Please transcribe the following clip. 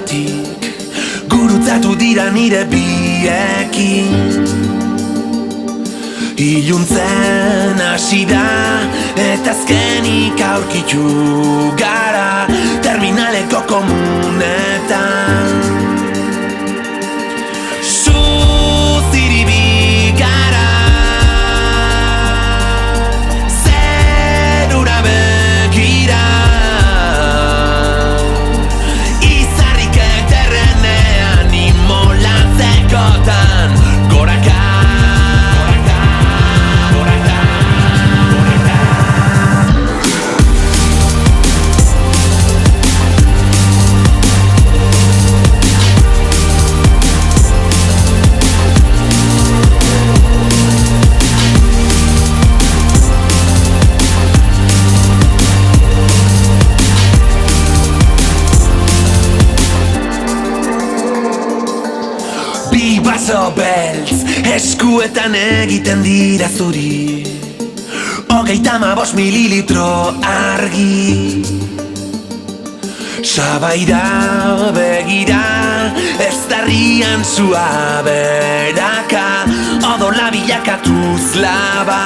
atzetik gurutzatu dira nire biekin. Iluntzen hasi da eta azkenik aurkitu gara terminaleko komunetan. Zuziribi gara zerura begira, izarrik eterrenean imolatzekotan goraka. Baso beltz eskuetan egiten dira zuri, 35 mililitro argi. Sabaira begira ez darrian zua beraka, odola bilakatuz laba.